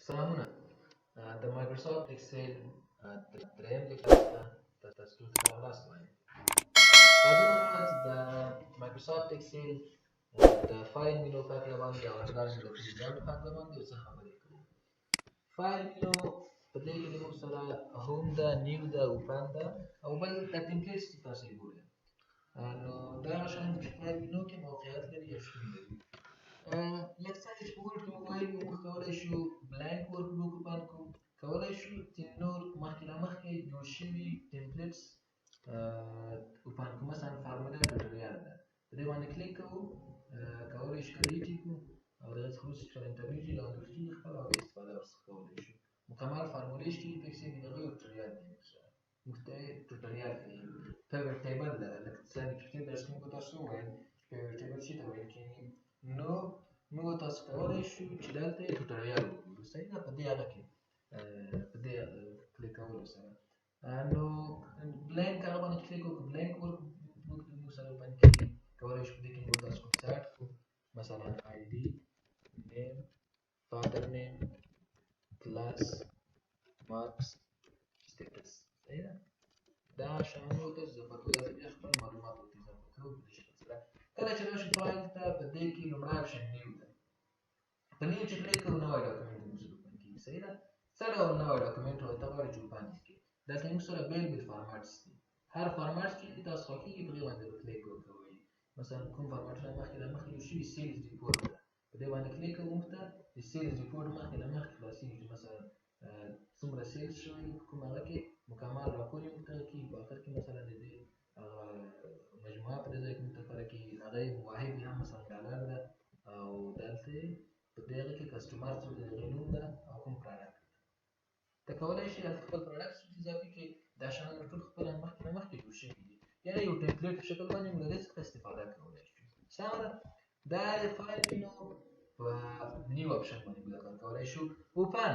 سلامونه. د مایکروسافټ اکسل دریم لیکچر ته تاسو ته راغلاست وایم. راځئ نن د مایکروسافټ اکسل د فایل مینو په هکله باندې او لارج ډاکومنټ په هکله باندې یو څه خبرې کوو. فایل مینو په دې کې موږ سره هوم ده، نیو ده، اوپن ده او بل د ټمپلیټس چې تاسو یې ګورئ. نو دا شیان په فایل مینو کې موقعیت لري یا شتون لري. لکه څنګه چې په ورډ کې موږ ویلي وو، موږ کولی شو بلانک ورک بک اوپن کړو، کولی شو ځینې نور مخکې له مخکې جوړ شوي ټمپلیټس اوپن کړو. مثلا فارمولا ټوټوریال ده، په دې باندې کلیک کوو، کولی شو کلیک کړو او د هغه څخه وروسته چې کله انټرنیټ ډاونلوډ کېږي خپله او استفاده ورڅخه کولی شو. مکمل فارمولې چې په کې د هغه یو ټوټوریال دی، موږ ته یې ټوټوریال کوي. پیوټ ټیبل ده، لکه څنګه چې په درس کې موږ تاسو وویل چې پیوټ ټیبل څه ته ویل کېږي. نو موږ تاسو کولی شو چې دلته یې ټوټوریال وګورو. صحیح ده، په دې هغه کې په دې کلیک کولو سره نو بلانک هغه باندې کلیک وکړو، بلانک ورک بک موږ سره اوپن کېږي. کولی شو په دې کې موږ تاسو کوم څه اډ کړو، مثلا آی ډي، نیم، فادر نیم، کلاس، مارکس، سټیټس. صحیح ده، دا شیانو ته اضافه کوو. دا بیا خپل معلومات ورته اضافه کوو په دې شکل سره. کله چې راشو فایل ته، په دې کې لومړی اپشن نیو ده. په نیو چې کلیک کوو نوی ډاکومنټ موږ سره اوپن کېږي. صحیح ده، څه ډول نوی ډاکومنټ ورته غواړئ چې اوپن یې کړئ. دلته موږ سره بیل بیل فارمټس دي، هر فارمټ چې تاسو خوښېږي په دې باندې به کلیک ورکوئ. مثلا کوم فارمټونه مخکې له مخکې جوړ شوي، سیلز ریپورټ ده، په دې باندې کلیک کوو. موږ ته د سیلز ریپورټ مخکې له مخکې خلاصېږي چې مثلا څومره سیلز شوي په کوم هغه کې مکمل راپور یې موږ ته کېږي. په آخر کې مثلا د دې مجموعه په دې ځای کې موږ ته ښکاره کېږي. هغه یې واحد یې هم مثلا ډالر ده او دلته یې په دې هغه کې کسټمر څوک د هغې نوم ده او کوم پروډکټ ده. ته کولی شې هلته خپل پروډکټ اضافه کړې. دا شیان ټول خپله مخکې له مخکې جوړ شوي دي، یا یو ټمپلیټ په شکل باندې موږ له دې څخه استفاده کولی شو. سمه ده، دا د فایل مینو په نیو اپشن باندې موږ کار کولی شو. اوپن،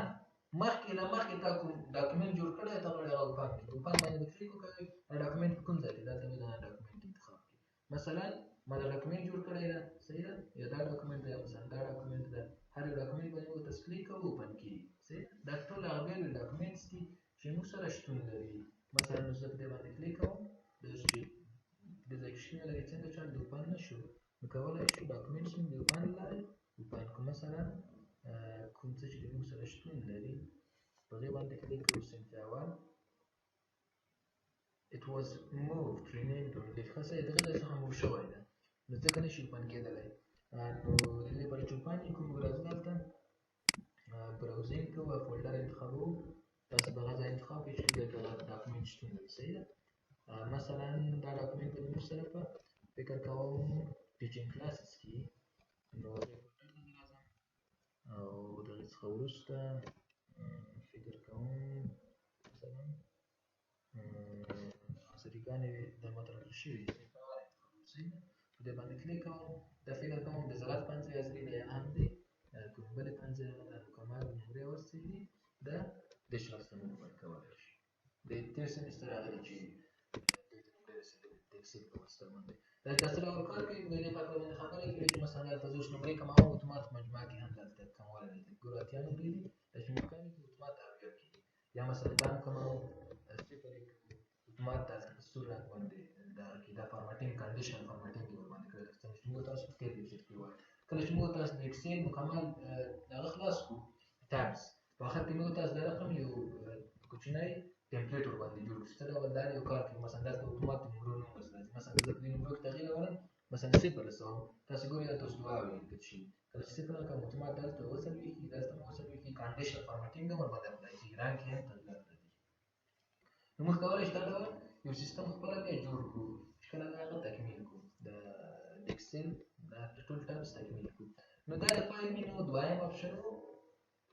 مخکې له مخکې تا کوم ډاکومنټ جوړ کړی ته غواړې هغه اوپن کړې. اوپن باندې به کلیک وکوئ. دا ډاکومنټ په کوم ځای کې، دلته به دا ډاکومنټ انتخاب کړئ. مثلا ما دا ډاکومنټ جوړ کړی ده، صحیح ده، یا دا ډاکومنټ ده، یا مثلا دا ډاکومنټ ده. هر یو ډاکومنټ باندې موږ تاسو کلیک کوو، اوپن کېږي. صحیح، دا ټول هغه بیل بیل ډاکومنټس دي چې موږ سره شتون لري. مثلا زه په دې باندې کلیک کوم، داسې چې دې ځای کې شتون لري. څنګه چې د اوپن نه شو، نو کولی شو ډاکومنټس موږ د اوپن له لارې اوپن کړو. مثلا کوم څه چې موږ سره شتون لري په هغې باندې کلیک کوو. صنف اول، it was moved, renamed or ښه صحیح، دغه ځای څخه موو شوی ده، نو ځکه نه شي اوپن کېدلی. نو د دې لپاره چې اوپن یې کړو، موږ راځو دلته براوزینګ کوو او فولډر انتخابوو. تاسو به هغه ځای انتخاب کړئ چې کوم ځای کې هغه ډاکومنټ شتون لري. صحیح ده، مثلا دا ډاکومنټ به موږ سره په فکر کوم ټیچینګ کلاسز کې، نو فولډر ته راځم او د هغې څخه وروسته فکر کوم مثلا حاضرګانې درمته راکړل شوي دي. صحیح ده، په دې باندې کلیک کوم. دا فکر کوم د زراعت پوهنځی حاضري ده یا هم دی کوم بلې پوهنځی هغه ده مکمل نمرې واخیستې دي، د دې شخص ته موږ ورکولی شو. د تېر سمستر هغه دی چې دوی ته نمرې رسېدلي د اکسل په واسطه باندې. دا چې دا څه ډول کار کوي، موږ د دې په هکله باندې خبرې کړې چې مثلا دلته زه اوس نمرې کموم، اتومات مجموعه کې هم دلته کموالی راځي. ګورو اتیا نمرې دي، دا چې موږ کمې کړو اتومات تغیر کېږي. یا مثلا دا هم کموم، صفر یې کړو، اتومات دلته په سور رنګ باندې دغه کې دا فارمټینګ کنډیشنل فارمټینګ یې ورباندې کړی، څنګه چې موږ تاسو په تېر لیکچر کې وویل. کله چې موږ تاسو د اکسل مکمل هغه خلاص کړو ټابس، په آخر کې موږ تاسو دا رقم یو کوچنی ټمپلیټ ورباندې جوړ کړو چې څه ډول دا یو کار کوي. مثلا دلته اتومات د نمرو نوم راځي. مثلا زه په دې نمرو کې تغیر راولم، مثلا صفر رسوم، تاسو ګورئ دلته اوس دوه ولیکل شي. کله چې صفر راکړم اتومات دلته وڅلوېښت، دلته هم وڅلوېښت. کنډیشنل فارمټینګ هم ورباندې اپلای کېږي، رنګ کې هم تغیر راځي. نو موږ کولی شو دا ډول یو سیستم خپله بیا جوړ کړو چې کله هغه تکمیل کړو، د اکسل دا ټول ټابس تکمیل کړو. نو دا د فایل مینو دویم اپشن و،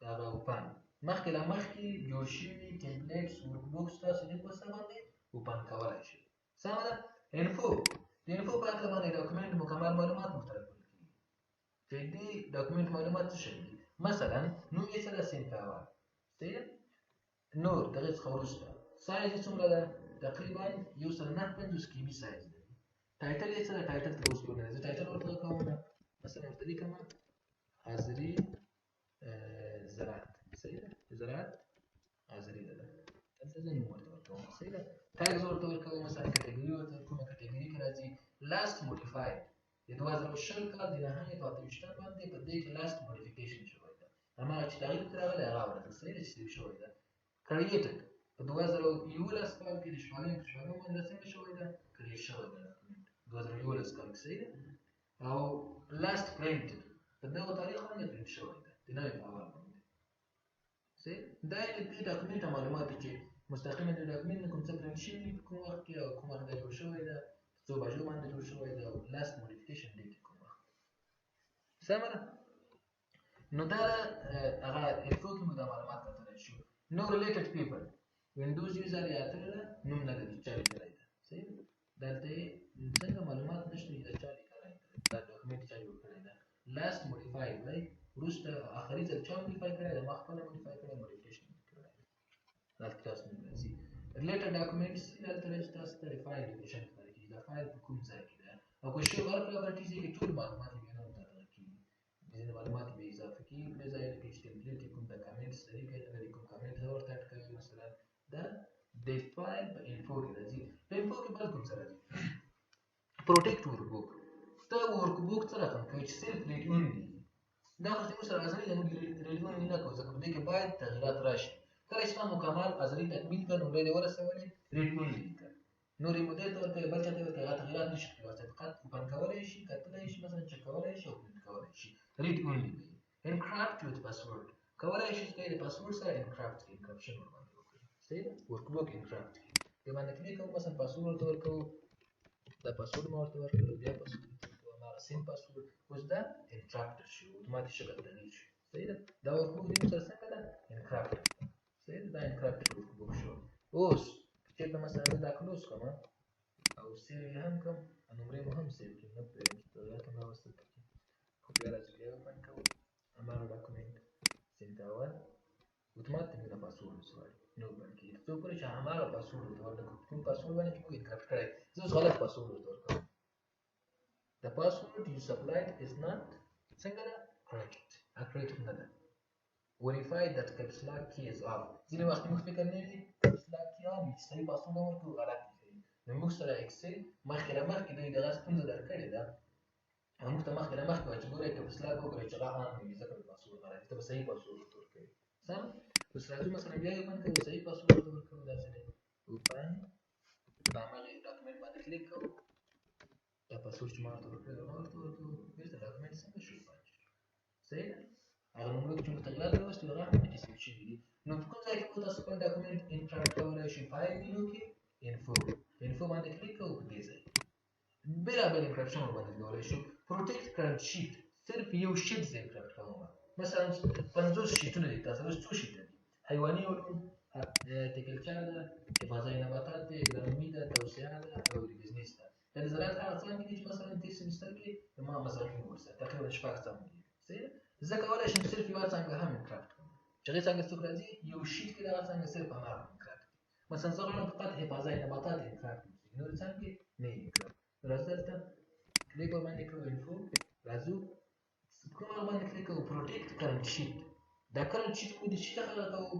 هغه اوپن. مخکې له مخکې جوړ شوي ټمپلیټس ورک بکس تاسو دې په وسیله باندې اوپن کولی شئ. سمه ده. انفو، د انفو په هکله باندې ډاکومنټ مکمل معلومات موږ ته راکول کېږي چې دې ډاکومنټ معلومات څه شی دي. مثلا نوم یې څه ده، صنف اول. صحیح ده، نور د هغې څخه وروسته سایز یې څومره ده، تقریبا 159 KB سایز لري. ټایټل یې څه ده، ټایټل ته اوس ګورئ، زه ټایټل ورته کوم، مثلا ورته لیکم حاضري زراعت. صحیح ده د زراعت حاضري ده دلته زه نوم ورته ورکوم صحیح ده ټاګز ورته ورکوم مثلا کټګوري ورته کومه کټګوري کې راځي لاست موډیفاید د 2020 کال د نهمې په 28 باندې په دې کې لاست موډیفیکیشن شوی ده هماغه چې تغییر پرې راغلی هغه ورته صحیح ده چې شوی ده کریټډ په 2011 کال کې د شپږم باندې څنګه شوی ده کریټ شوی ده 2011 کال کې صحیح ده او لاست پرینټډ په دغه تاریخ باندې پرینټ شوی ده د نوې په اول باندې صحیح دا د دې ډاکومنټ معلومات چې مستقیما د ډاکومنټ کوم څه پرینټ شوی کوم وخت کې او کوم وخت جوړ شوی ده څو بجو باندې جوړ شوی ده او لاست موډیفیکیشن ډیټ کوم وخت سمه ده نو دا هغه انفو کې مو د معلومات کتلی شو نو ریلیټډ پیپل وینډوز یوزر یا تر نوم نه لري چا لیکلی ده صحیح دلته څنګه معلومات نشته چې چا لیکلی دا ډاکومنټ چا جوړ کړی ده لاست موډیفاید وای وروسته اخري ځل چا موډیفای کړی ده ما خپله موډیفای کړی موډیفیکیشن کړی دلته تاسو نه راځي ریلیټډ ډاکومنټس دلته راځي تاسو ته فایل لوکیشن ښکاره کېږي دا فایل په کوم ځای کې ده او که شی ورکړه پراپرټیز کې ټول معلومات یې بیا نه مطالعه کېږي ځینې معلومات به اضافه کېږي په دې ځای کې چې ټمپلیټ یې کوم د کامنټس طریقه یې لري کوم کامنټ زه ورته اډ کوي مثلا دا د فایل په انفو کې راځي په انفو کې بل کوم څه راځي پروټیکټ ورکبوک ته ورکبوک څه رقم کوي چې صرف ریډ اونلی دا خو چې موږ سره ازلي زموږ ریډ اونلی نه کوو ځکه په دې کې باید تغییرات راشي کله چې تا مکمل ازلي تکمیل کړ نو ډېرې ورسولې ریډ اونلی لیکه نورې مودیل ته ورته بل چا ته ورته هغه تغییرات نشي کولی فقط اوپن کولی شي کتلی شي مثلا چک کولی شي او پرنټ کولی شي ریډ اونلی وي انکرپټ وذ پاسورډ کولی شي چې د پاسورډ سره انکرپټ کړي انکرپشن ورباندې وکړي صحیح ده ورکبوک انکرپټ کړي دې باندې کلیک کوو مثلا پاسورډ ورته ورکوو دا پاسورډ ما ورته ورکړو بیا پاسورډ ورته ورکوو هماغه سیم پاسورډ اوس دا انکرپټډ شي اتوماتیک شکل تغییر شي صحیح ده دا ورکبوک دې سره څنګه ده انکرپټډ صحیح ده دا انکرپټډ ورکبوک شو اوس چېرته مثلا زه دا کلوز کړم او سیو یې هم کړم نمرې مو هم سیو کړم نه پرېږدم چې تغییرات هم راوستل پکې خو بیا راځو بیا یې اوپن کوو هماغه ډاکومنټ سیم کول اتوماتیک نه پاسورډ وسوالي نه اوپن کېږي څو پورې چې هماغه پاسورډ ورته ورکړو کوم پاسورډ باندې چې موږ انکرپټ کړی زه اوس غلط پاسورډ ورته ورکوم The password you supplied is not څنګه ده correct accurate نه ده verify that caps lock key is off ځینې وخت موږ فکر نه وي caps lock key on وي چې صحیح پاسورډ ورکړو غلط کوي نو موږ سره اکسل مخکې له مخکې دوی دغه ستونزه درکړې ده موږ ته مخکې له مخکې وایي چې ګورئ caps lock وکړئ چې هغه on وي ځکه پاسورډ نه راځي ته به صحیح پاسورډ ورته ورکوي سم اوس راځو مثلا بیا یې اوپن کوو صحیح پاسورډ ورته ورکوو داسې دی اوپن په هماغه ډاکومنټ باندې کلیک کوو دا پاسورډ چې ما ورته ورکړی هغه ورته ورکوو بېرته ډاکومنټ څنګه شو اوپن شو صحیح ده هغه نومونه چې موږ تغییرات راوستي هغه هم پکې سیو شوي دي نو په کوم ځای کې به تاسو خپل ډاکومنټ انټرنټ کولی شئ فایل مینو کې انفو باندې کلیک کوو په دې ځای بېلابېل انکرپشن ورباندې کولی شو پروټیکټ کرنټ شیټ صرف یو شیټ زه انکرپټ کوم مثلا 50 شیټونه دي تاسو اوس څو شیټه دي حیواني علوم تکلچر ده حفاظه نباتات ده اګرونومي ده توسعه ده او بزنس ده دا د زراعت هغه څانګې دي چې مثلا دې سمستر کې ما مضامین ورسره تقریبا شپږ څانګې دي صحیح زه کولی شم صرف یوه څانګه هم انکرپټ کړم چې هغې څانګې څوک راځي یو شیټ کې دغه څانګه صرف هماغه انکرپټ کړي مثلا زه غواړم فقط حفاظه نباتات انکرپټ کړم نورې څانګې نه یې کړم راځه دلته کلیک ورباندې کوو انفو راځو کوم هغه باندې کلیک کوو پروټیکټ کرنټ شیټ دا کرنټ شیټ موږ د شیټ هغه کوو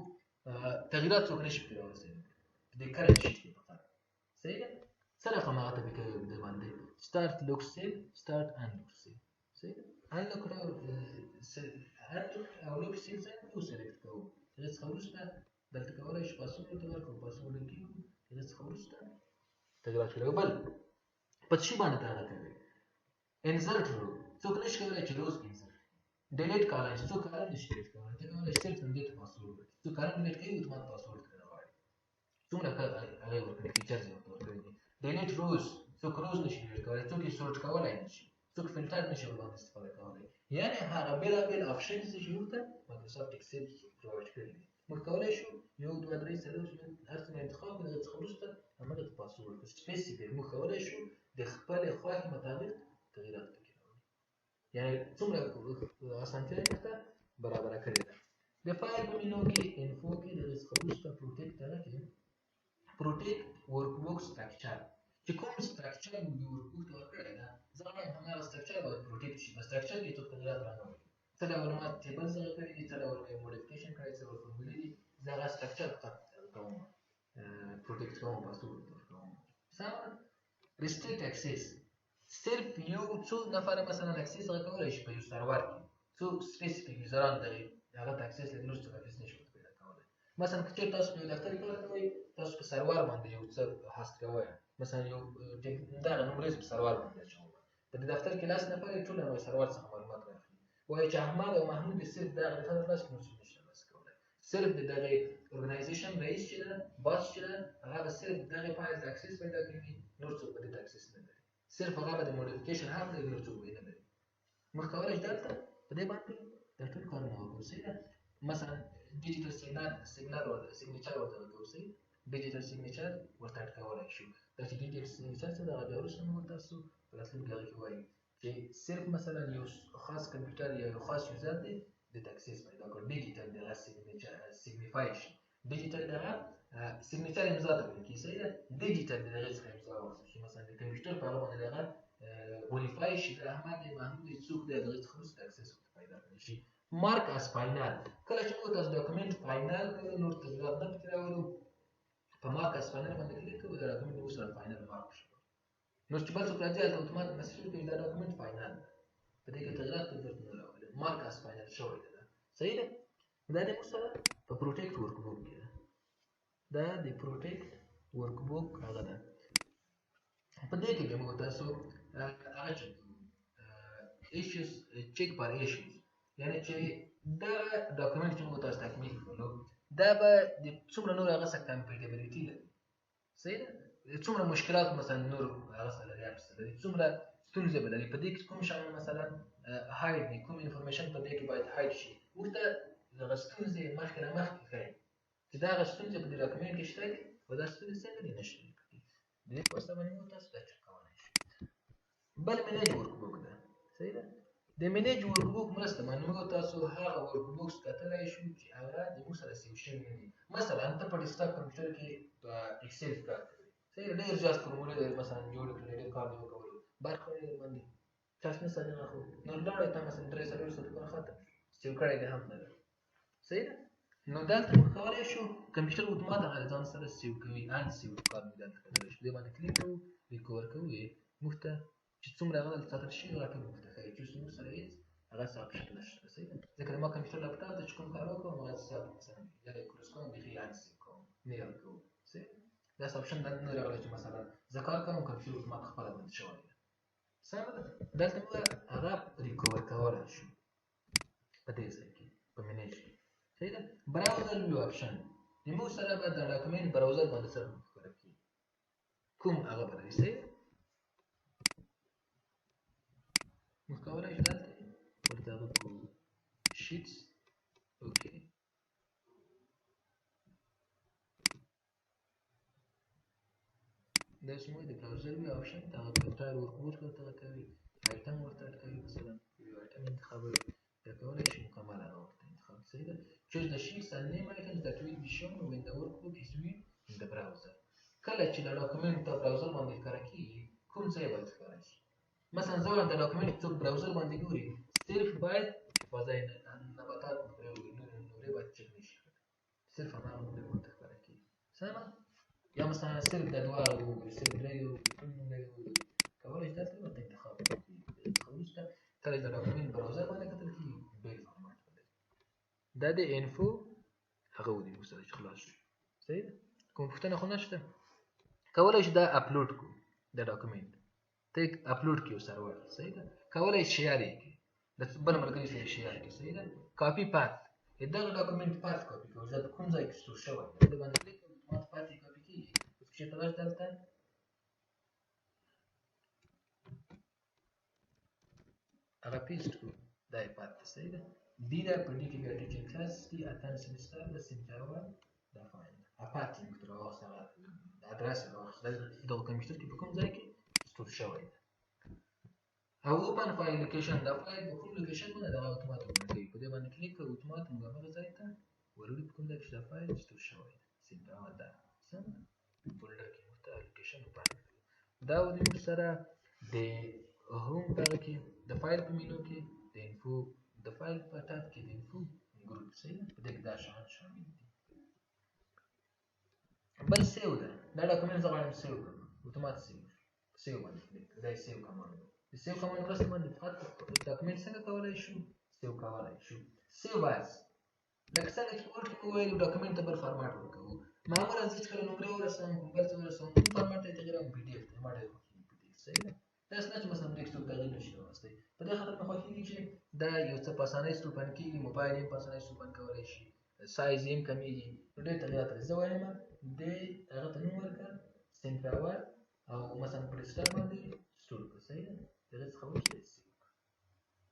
تغییرات څوک نشي پرې راوستلی د کرنټ شیټ کې فقط صحیح ده څه رقم هغه ته پې کوي د باندې start lock cell start unlock cell صحیح ده unlock او lock cell څنګه کوو سلیکټ کوو هغې څخه وروسته دلته کولی شو پاسورډ ورته ورکړو پاسورډ یې کېږدو هغې څخه وروسته تغییرات کوي بل په څه شي باندې ته هغه کوي انزرټ رو څوک نشي کولی چې روز انزرټ ډیلیټ کالم چې څوک کالم نشي ډیلیټ کولی ته کولی شي صرف همدې ته پاسورډ ورکړي څوک کالم ډیلیټ کوي اتومات پاسورډ ترې غواړي څومره هغې ورکړي فیچرز یې ورته ورکړي دي ډیلیټ روز څوک روز نشي ډیلیټ کولی څوک یې سورټ کولی نشي څوک فلټر نشي ورباندې استفاده کولی یعنې هغه بېلابېل آپشنز چې موږ ته مایکروسافټ اکسل پرووایډ کړي دي موږ کولی شو یو دوه درې څلور هر څه انتخاب کړو هغې څخه وروسته هماغه ته پاسورډ ورکړو سپیسیفیک موږ کولی شو د خپلې خوښې مطابق تغییرات پکې راوړو یعنې څومره اسانتیا یې موږ ته برابره کړې ده د فایل په مینو کې انفو کې د هغې څخه وروسته پروټیکټ هغه کې پروټیکټ ورکبوک سټرکچر چې کوم سټرکچر موږ د ورکبوک ته ورکړی ده زه غواړم هماغه سټرکچر باید پروټیکټ شي په سټرکچر کې څوک تغییرات رانه وړي ډول ما ټیبل څنګه کړی دي، څه ډول مې موډیفیکیشن کړی، څه ډول فورمولې دي، زه هغه سټرکچر کوم پروټیکټ کوم پاسورډ کوم. سم ریستریکټ اکسس صرف یو څو نفر مثلا اکسس کولی شي په یو سرور کې، څو سپیسیفیک یوزران لري هغه ته اکسس لري، نور څوک اکسس نشي پیدا کولی. مثلا که چېرې تاسو په یو دفتر کې کار کوئ، تاسو په سرور باندې یو څه هاست کوئ، مثلا یو دغه نمرې په سرور باندې اچوئ، په دې دفتر کې 10 نفر ټول نو سرور څخه معلومات راخلي، وایي چې احمد او محمود صرف دغه دفتر ته راشي، نور څوک نشي ترلاسه کولی. صرف د دغه ارګنایزیشن رئیس چې ده، باس چې ده، هغه به صرف دغه فایل ته اکسس پیدا کوي، نور څوک به دې ته اکسس نه لري. صرف هغه به د موډیفیکیشن حق لري، نور څوک به یې نه لري. موږ کولی شو دلته په دې باندې دا ټول کارونه وکړو. صحیح ده. مثلا ډیجیټل سیګنال ورته سیګنیچر ورته ورکوو. صحیح ډیجیټل سیګنیچر ورته اډ کولی شو. دا چې ډیجیټل سیګنیچر څه ده، هغه بیا وروسته موږ تاسو په راتلونکي هغه کې وایو چې صرف مثلا یو خاص کمپیوټر یا یو خاص یوزر دی د اکسس پیدا کړو، ډیجیټل دغه سیګنیچر سیګنیفای شي. ډیجیټل دغه سیګنیچر امضا ته ویل کېږي. صحیح ده. ډیجیټل د هغې څخه امضا واخیستل شي، مثلا د کمپیوټر په هغه باندې دغه ونیفای شي، د احمد دی، محمود دی، څوک دی، د هغې څخه وروسته اکسس پیدا کړی شي. مارک از فاینل کله چې موږ تاسو ډاکومنټ فاینل کړو، نور تغییرات نه پکې راولو، په مارک از فاینل باندې کلیک کوو، دا ډاکومنټ اوس سره فاینل مارک شو. نو چې بل څوک راځي هلته اتومات مسیج ورکوي دا ډاکومنټ فاینل ده، په دې کې تغییرات ضرورت نه راولي، مارک از فاینل شوی ده. صحیح ده. دا د موږ سره په پروټیکټ ورک بوک کې ده، دا د پروټیکټ ورک بوک هغه ده. په دې کې به موږ تاسو هغه چک ایشوز چک پر ایشوز، یعنی چې دا ډاکومنټ چې موږ تاسو تکمیل کړو دا به د څومره نور هغه سره کمپیټیبلیټي لري. صحیح ده. څومره مشکلات مثلا نور هغه سره لري، هغه سره لري، څومره ستونزې به لري، په دې کې کوم شیان مثلا هاید دي، کوم انفارمیشن په دې کې باید هاید شي. موږ ته دغه ستونزې مخکې نه مخکې ښایي چې دا هغه ستونزې په دې ډاکومنټ کې شته دي، او دا ستونزې څنګه دي نشته دي. د دې په واسطه باندې موږ تاسو دا چک کولی شو. بل منیج ورک بوک ده. صحیح ده. د منیج ورک بوک مرسته باندې موږ تاسو هغه ورک بوکس کتلی شو چې هغه د موږ سره سیو شوي نه دي. مثلا ته په ډیسکټاپ کمپیوټر کې په اکسل کار کوي. صحیح ده. ډېر زیات فورمولې لري، مثلا جوړ کړي، ډېر کار دې وکولو، برخه یې درباندې چاشني ساده راخو، نو لاړې ته مثلا 3 ساعتونه ختم سیو کړی دی هم نه ده. صحیح ده. نو دلته موږ کولی شو کمپیوټر اتومات هغه ځان سره سیو کوي، ان سیو کار موږ دلته کولی شو. دې باندې کلیک کوو، ریکور کوو یې، موږ ته چې څومره هغه دلته ساتل شوي هغه ټول موږ ته ښایي، چې اوس موږ سره هېڅ هغه ثبت شوي نشته. صحیح ده. ځکه ما کمپیوټر لاپټاپ ته چې کوم کار وکړم هغه ثبت مثلا یا یې کروس کوم بیخي ان سیو کوم نه یې کوو. صحیح ده. داسې اپشن دلته نه راغلی چې مثلا زه کار کوم کمپیوټر اتومات خپله بند شوی ده. سمه ده. دلته موږ هغه ریکور کولی شو په دې ځای کې په منیج کې. صحیح ده. براوزر ویو اپشن د موږ سره به د ډاکومنټ براوزر باندې سره ښکاره کېږي، کوم هغه به لري. صحیح ده. موږ کولی شو دلته ورته هغه کړو شیټس. اوکې دا اوس موږ د براوزر ویو اپشن ته هغه فلټر ورک بوک ورته هغه کوي، آیټم ورته اډ کوي، مثلا یو آیټم انتخابوي، بیا کولی شي مکمل هغه ورته انتخاب. صحیح ده. choose the sheets and name items that will be shown when the workbook is viewed in the browser. کله چې دا ډاکومنټ په براوزر باندې ښکاره کېږي کوم ځای باید ښکاره شي. مثلا زه وایم دا ډاکومنټ څوک براوزر باندې ګوري صرف باید چې فضای نباتات نورې باید چک نه شي کړی، صرف هماغه نورې ورته ښکاره کېږي. سمه. یا مثلا صرف د دواړو وګوري، صرف درېیو کوم نومرې وګوري، کولی شي دلته ورته انتخاب وکړي. څخه وروسته کله چې دا ډاکومنټ براوزر باندې کتل کېږي بیل فارمات ولري. دا د انفو هغه ودی موږ سره چې خلاص شو. صحیح ده. کوم پوښتنه خو نشته. کولی شو دا اپلوډ کړو دا ډاکومنټ ته اپلوډ کړو سرور. صحیح ده. کولی شیر یې کړي د بل ملګري سره شیر کړي. صحیح ده. کاپي پات دغه ډاکومنټ پات کاپي کوو، زه کوم ځای کې سټور شوی د باندې کلیک کوم اتومات پات یې کاپي کېږي. اوس چې ته راشې دلته هغه پیسټ کړو دا یې پات ده. صحیح ده. डी ده په डी کې بیا ټیچینګ کلاس دي، اتم سمستر ده، سپټمبر دا فایل اپات یې موږ ته راواخیست، هغه ادرس یې راواخیست دغه کمپیوټر کې په کوم ځای کې سټور شوی ده. او اوپن فایل لوکیشن دا فایل په کوم لوکیشن باندې دا اتومات اوپن کوي، په دې باندې کلیک کوو اتومات موږ هغه ځای ته وروړي په کوم ځای چې دا فایل سټور شوی ده. سپټمبر ده سم فولډر کې موږ ته لوکیشن اوپن کړو. دا ودې موږ سره د هوم دغه کې د فایل په مینو کې د انفو د فایل په ټاب کې د انفو ګروپ صحیح ده په دې کې دا شیان شامل دي بل سیو ده دا ډاکومنټ زه غواړم سیو کړم اتومات سیو باندې کلیک دا سیو کمانډ د سیو کمانډ وروسته باندې فقط ډاکومنټ څنګه کولای شو سیو کولای شو سیو اس لکه څنګه چې ورته مو ویل ډاکومنټ ته بل فارمټ ورکوو معمولا زه چې کله نمرې ورسوم بل څه ورسوم کوم فارمټ ته تغیر پی ډی اف ته ما ډېر خوښیږي پی ډی اف صحیح ده داسې نه چې مثلا ډیسکټاپ تغیر نشي راوستی په دې خاطر مې خوښیږي چې دا یو څه په اسانۍ سره اوپن کېږي موبایل یې په اسانۍ سره اوپن کولی شي سایز یې هم کمیږي نو ډېر تغیرات لري زه وایم دې هغه ته نوم ورکړه سینفلاور او مثلا په ډیسکټاپ باندې سټور کړه صحیح ده د هغې څخه وروسته یې سیو کړه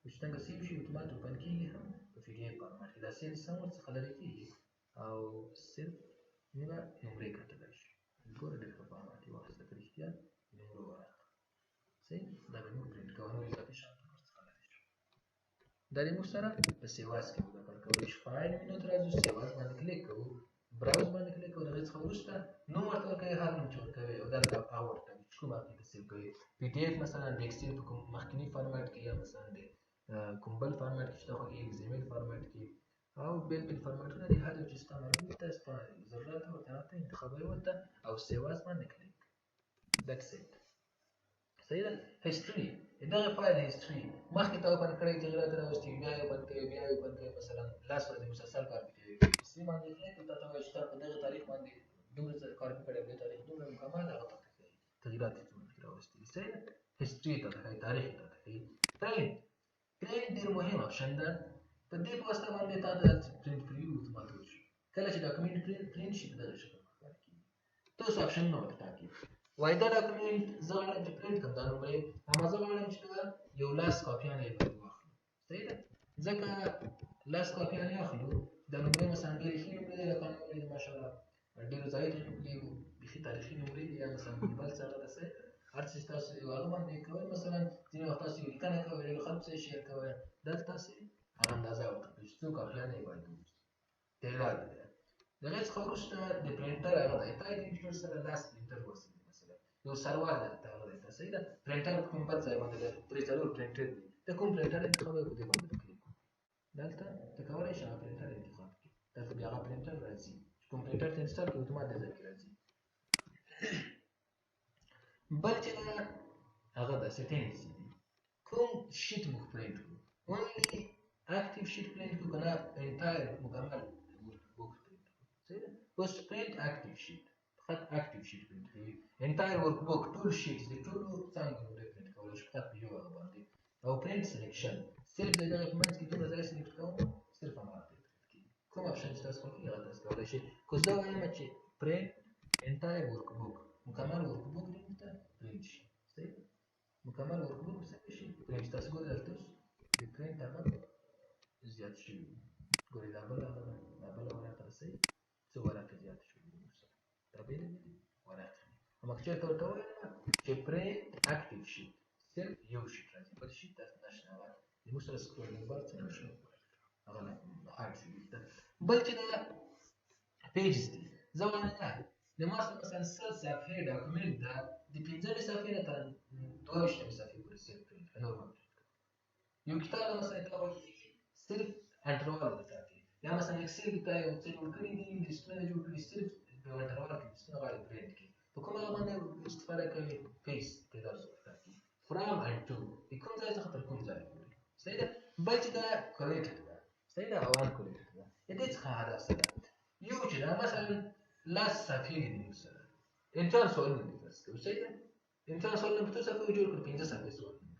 چې څنګه سیو شي اتومات اوپن کېږي هم په پی ډي اف فارمټ کې دا سیلز هم ورڅخه لرې کېږي او صرف موږ نمرې کتلی شو ګوره ډېر ښه فارمټ یې واخیسته که رښتیا نمرو ورغله صحیح دا به موږ پرنټ کوو نور اضافي شیان هم ورڅخه لرې شو دا دې موږ سره په سیواز کې موږ کار کولی شو فایل مینو ته راځو سیواز باندې کلیک کوو براوز باندې کلیک کوو د هغې څخه وروسته نوم ورته ورکوئ هر نوم چې ورکوئ او دلته هغه ورکوي چې کوم هغې ته سیو کوئ پی ډي اف مثلا د ایکسل په کوم مخکیني فارمټ کې یا مثلا د کوم بل فارمټ کې چې تا خوښېږي ایکزیمل فارمټ کې او بیل بیل فارمټونه دي هر یو چې ستا مربوط ده ستا ضرورت ورته راته انتخابوي ورته او سیواز باندې کلیک دټس اټ صحیح ده هیستري دغه فایل هیستري مخکې تا اوپن کړی تغیرات راوستي بیا یې اوپن کوي بیا یې اوپن کوي مثلا لاس ورځې مسلسل کار کوي هیستري باندې کلیک تا ته وایي چې تا په دغه تاریخ باندې دومره کار کړی په دې تاریخ دومره مکمل هغه ته ښیي تغیرات یې څومره راوستي صحیح ده هیستري ته ښیي تاریخ ته ښیي پرنټ ډېر مهم اپشن ده په دې په واسطه باندې تا ته پرنټ پریویو اتومات وشي کله چې ډاکومنټ پرنټ شي په دغه شکل ښکاره کېږي ته اوس اپشنونه ورته ټاکې وایي دا ډاکومنټ زه غواړم چې پرنټ کړم دا نمرې اما زه غواړم چې یو لاس کاپیانې یې باید واخلو صحیح ده ځکه لاس کاپیانې اخلو دا نمرې مثلا ډېرې ښې نمرې دي لکه نمرې دي ماشاءالله ډېرو ځایونو نمرې بیخي تاریخي نمرې دي یا مثلا بل څه هغه ده صحیح ده هر څه چې تاسو یو هغه باندې کوئ مثلا ځینې وخت تاسو یو لیکنه کوئ ډېرو خلکو سره شیر کوئ دلته تاسې هغه اندازه ورته کړئ چې څو کاپیانې یې باید ووځي تعداد دی د هغې څخه وروسته د پرنټر هغه دی ټایپ ایډیټر سره لاس پرنټر ورسره مثلا یو سرور دی هغه دی صحیح ده پرنټر په کوم بل ځای باندې دی درې څلور پرنټر دي د کوم پرنټر انتخابوئ په دې باندې کلیک وکړئ دلته ته کولی شې هغه پرنټر انتخاب کړې دلته بیا هغه پرنټر راځي چې کوم پرنټر ته انسټال کړې اتومات دې ځای کې راځي بل چې ده هغه د سیټینګز دي کوم شیټ موږ پرنټ کړو اونلی اکټیو شیټ پرنټ کړو که نه انټایر مکمل ورک پرنټ کړو صحیح ده اوس پرنټ اکټیو شیټ فقط اکټیو شیټ پرنټ کوي انټایر ورک بوک ټول شیټس د ټولو څانګو نمرې پرنټ کولی شو فقط په یو هغه باندې او پرنټ سلیکشن صرف د دغه په منځ کې دومره ځای سلیکټ کوم صرف هماغه پرنټ کېږي کوم اپشن چې تاسو خوښېږي هغه تاسو کولی شئ خو زه وایم چې پرنټ انټایر ورک بوک مکمل ورک بوک دې ورته پرنټ شي صحیح مکمل ورک بوک څنګه شي پرنټ تاسو ګورئ دلته اوس د پرنټ هغه زیات شوي ګورئ دا بله هغه ده دا بله ورقه ده صحیح څو ورقې زیاتې شوي دي موږ سره دا بېلې بېلې ورقې دي هماغه چېرته ورته ووایم چې پرنټ اکټیو شي صرف یو شیټ راځي بل شیټ داسې نشته هغه زموږ سره سکرولینګ بار څنګه شو هغه هاډ شوي ده بل چې دا پیجز دي زه وایم نه د ما سره مثلا سل صفحې ډاکومنټ ده د پنځمې صفحې نه تر دوه ویشتمې صفحې پورې صرف پرنټ کړه نور مه پرنټ کوه یو کتاب ده مثلا تا خوښېږي صرف انټروال وټاکئ یا مثلا اکسل کې تا یو څه جوړ کړي دي لیسټونه جوړ کړي صرف په انټروال کې لیسټونه غواړي پرنټ کړي په کوم هغه باندې استفاده کوي پیس تعداد وټاکئ فرام اینډ ټو د کوم ځای څخه تر کوم ځای پورې صحیح ده بل چې دا کولیټډ ده صحیح ده او ان کولیټډ ده د دې څخه هدف څه ده یو چې دا مثلا لاس صفحې دي موږ سره امتحان سوالونه دي درس کوو صحیح ده امتحان سوالونه په څو صفحو جوړ کړو 15 صفحې سوالونه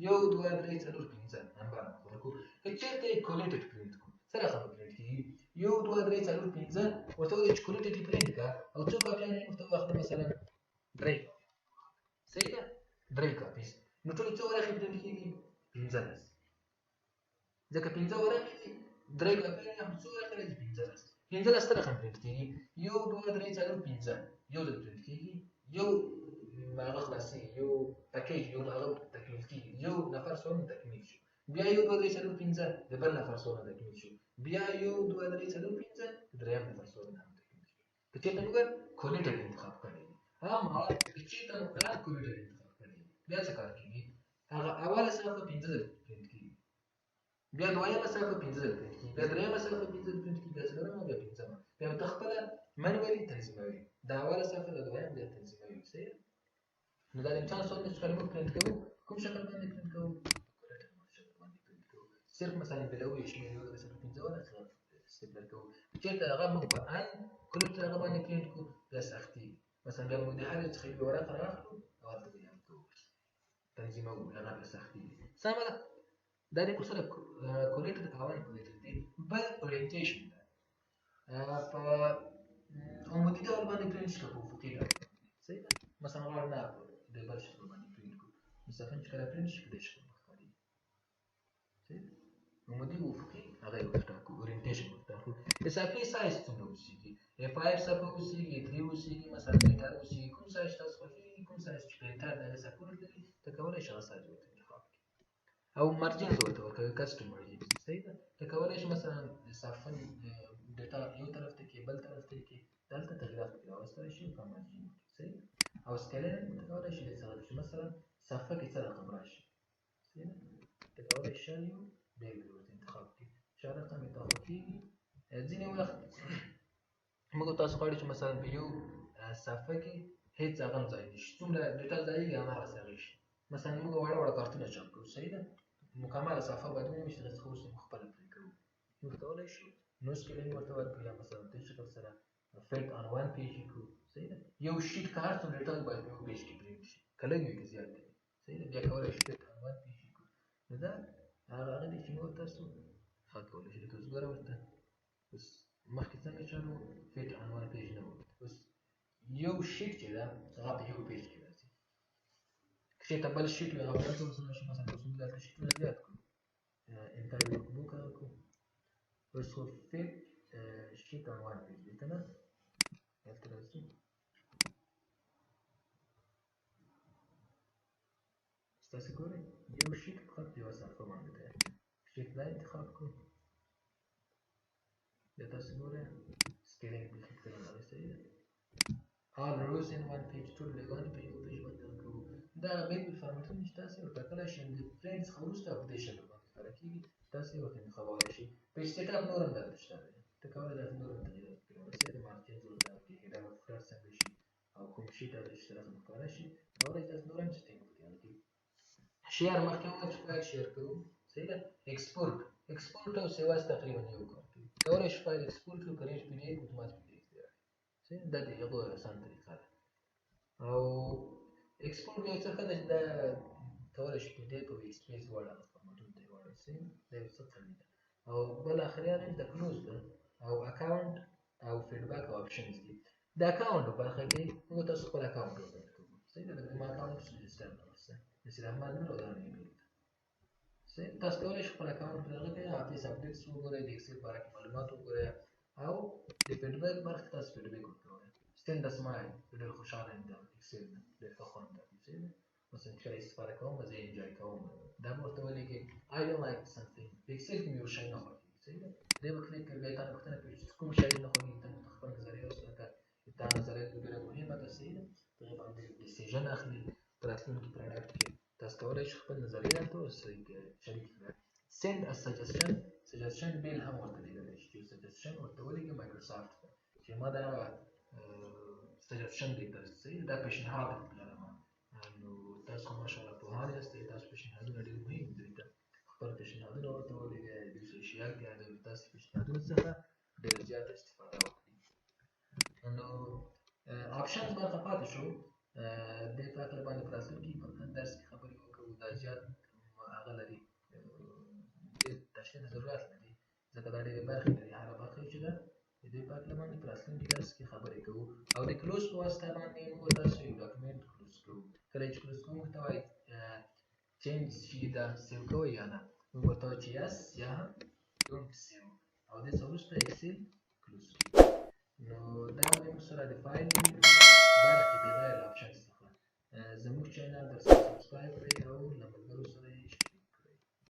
یو دوه درې څلور پنځه نمبر ورکو که چېرته یې کولیټډ پرنټ کړو څه رقم پرنټ کېږي یو دوه درې څلور پنځه ورته ووایو چې کولیټډ یې پرنټ کړه او څو کاپیانې یې ورته واخله مثلا درې صحیح ده درې کاپیز نو ټولې څو ورقې پرنټ کېږي 15 ځکه 15 ورقې دي درې کاپیانې هم څو ورقې راځي 15 څه رقم پرنټ کېږي یو دوه درې څلور پنځه یو ځل پرنټ کېږي یو هغه خلاصېږي یو پیکیج یو هغه تکمیل کېږي یو نفر سوالونه تکمیل شو بیا یو دوه درې څلور پنځه د بل نفر سوالونه تکمیل شو بیا یو دوه درې څلور پنځه د درېیم نفر سوالونه هم تکمیل شو که چېرته موږ کولیټډ انتخاب کړی وي اما که چېرته موږ ان کولیټډ انتخاب کړی وي بیا څه کار کېږي هغه اوله صفحه 15 ځله پرنټ کېږي بیا دویمه صفحه 15 ځل پرنټ کېږي، بیا درېیمه صفحه 15 ځل پرنټ کېږي، بیا څلورمه، بیا پنځمه، بیا ته خپله منولي تنظیموي. دا اوله صفحه د دویم بیا تنظیموي. صحیح. نو دا د امتحان سوال چې کله موږ پرنټ کوو کوم شکل باندې پرنټ کوو؟ شکل باندې پرنټ کوو. صرف مثلا بلوي شمېر یو د 115 استپلر کوو. چېرته هغه موږ په ان کله چې هغه باندې پرنټ کوو بیا سختېږي. مثلا بیا موږ د هر څخه یوه ورقه رااخلو او هلته به یې کوو تنظیموو، هغه بیا سختېږي. سمه ده. دا د موږ سره کوریټر کاون کوي بل اورینټیشن ده. په عمودي ډول باندې پرنټ شي که په افقي ډول. صحیح ده. مثلا غواړو نه د بل شکل باندې پرنټ کړو، مستقیم چې کله پرنټ شي په دې شکل ښکاري. صحیح ده. عمودي و افقي هغه یې ورته ټاکو، اورینټیشن ورته ټاکو. اضافي سایز څومره اوسېږي؟ A5 صفحه اوسېږي، A3 اوسېږي، مثلا میټر اوسېږي. کوم سایز تاسو خوښېږي، کوم سایز چې پرنټر د هغې سپورټ لري ته کولی شي هغه سایز ورته انتخاب کړي. او مارجنز ورته ورکوي، کسټم مارجنز. صحیح ده. ته کولی شي مثلا د صفحه ډیټا یو طرف ته کې بل طرف ته کې دلته تغییرات پکې راوستلی شي په مارجن کې. صحیح. او سکیلینګ ته کولی شي څه شي، مثلا صفحه کې څه رقم راشي. صحیح ده. ته کولی شي شل یو بېلګې ورته انتخاب کړي. ښه رقم یې تا خوښېږي. ځینې وخت موږ تاسو غواړئ چې مثلا په یو صفحه کې هېڅ هغه هم ځای نشي، څومره ډیټا ځایېږي هماغسې هغې شي. مثلا موږ واړه واړه کارتونه چاپ کوو. صحیح ده. مکمله صفحه باید ومومي چې څخه اوس موږ خپله پرې کوو. موږ کولی شو نو سکیلینګ ورته ورکړو یا مثلا دې شکل سره فټ آن وان پیج یې کړو. صحیح ده. یو شیټ که هر څومره ډیټا باید په یو پیج کې پرنټ شي، که لږ وي که زیات وي. صحیح ده. بیا کولی شو فټ آن وان پیج یې کړو. نو دا هغه دی چې موږ تاسو ښه کولی شو. لکه اوس ګوره ورته اوس مخکې څنګه چالو فټ آن وان پیج نه و. اوس یو شیټ چې ده هغه په یو پیج کې راځي. که چېرته بل شیټ وي هغه بل څه ورسره شي. مثلا اوس موږ دلته شیټونه زیات کړو، انټر ورک بوک هغه کړو. اوس خو فټ شیټ آن وان پیج دی که نه؟ دلته راځو ستاسې ګورئ یو شیټ فقط په یوه صفحه باندې دی. شیټ دا انتخاب کړو. بیا تاسو ګورئ سکیلینګ بیخي کړی راغی. صحیح ده. all rows in one page ټول لګانې په یو پیج باندې کوو. دا بیل فارمټونه چې تاسې ورټاکلی شئ د پرنټ څخه وروسته په دې شکل باندې ښکاره کېږي. تاسې ورته انتخابولی شئ. پیج سیټ اپ نور هم دلته شته دی. ته کولی دلته نور هم تغییرات وکړې. صحیح ده. مارجنز ورته وکړې، هیډر او فوټر څنګه شي او کوم شیټ هغه چې رقم ښکاره شي. کولی شئ تاسو نور هم سیټینګ وکړئ. شیر مخکې وویل چې فایل شیر کوو. صحیح ده. ایکسپورټ او سیواز تقریبا یو کار کوي. کولی شو فایل ایکسپورټ کړو، کرېټ پی ډي اف اتوماتیک پی ډي اف دی راځي. صحیح ده. دا د هغو اسان طریقه ده. او ایکسپورټ یو څه ښه ده چې دا کولی شي پی ډي اف او ایکس پي ایس دواړه فارمټونو ته یې واړوي. صحیح ده. دا یو څه قوي ده. او بل اخري هغه د کلوز ده او اکاونټ او فیډبک او اپشنز دي. د اکاونټ په برخه کې موږ تاسو خپل اکاونټ ورته کوو. صحیح ده. لکه زما اکاونټ رجسټر راوسته نصیر احمد نور او دا مې ایمیل ده. صحیح. تاسو کولی شئ خپل اکاونټ په هغه کې آفیس اپډیټس وګورئ، د ایکسل په اړه کې معلومات وګورئ او د فیډبک برخه کې تاسو فیډبک ورکوئ. سټینډ ا سمایل ډېر خوشحاله یم د ایکسل نه، ډېر ښه خوند راکوي. صحیح ده. مثلا چې کله استفاده کوم زه یې انجوای کوم. دا به ورته ولیکئ I don't like something. په ایکسل کې مې یو شی نه خوښېږي. صحیح ده. دې به کلیک کوئ، بیا یې تا نه پوښتنه کوي چې کوم شی دې نه خوښېږي، ته ورته خپل نظریه وسپړه. دا نظریه ډېره مهمه ده. صحیح ده. په هغې باندې ډیسیژن اخلي په راتلونکي پروډکټ کې. تاسو کولی شئ خپل نظریه هلته شریک کړئ. سینډ ا سجسشن بیل هم ورته لیږلی شي. چې سجسشن ورته ولیږئ مایکروسافټ ته چې ما دا سجسشن لیږدل. صحیح. دا پیشنهاد لرم. نو تاسو خو ماشاءالله پوهان یاستئ، تاسو پیشنهادونه ډېر مهم دي. دوی ته خپل پیشنهادونه ورته ولېږئ. دوی سره اشتراک دي د تاسو پیشنهادونو څخه ډېره زیاته استفاده وکړي. نو آپشنز برخه پاتې شو. دې په هکله باندې په راتلونکي درس کې خبرې وکړو. دا زیات هغه لري، ډېر تشریح ته ضرورت لري ځکه دا ډېرې برخې لري. هره برخه چې ده د دې په هکله باندې په راتلونکي درس کې خبرې کوو. او د کلوز په واسطه باندې موږ تاسو یو ډاکومنټ کلوز کوو. کله چې کلوز کوو موږ ته وایي چینج شي دا سیو کوئ یا نه. موږ ورته وایو چې یس یا هم ډونټ سیو او دې څخه وروسته ایکسل کلوز کړي. نو دا به موږ سره د فایل برخې بغیر له آپشن څخه زموږ چینل درسره سبسکرایب کړئ او له ملګرو سره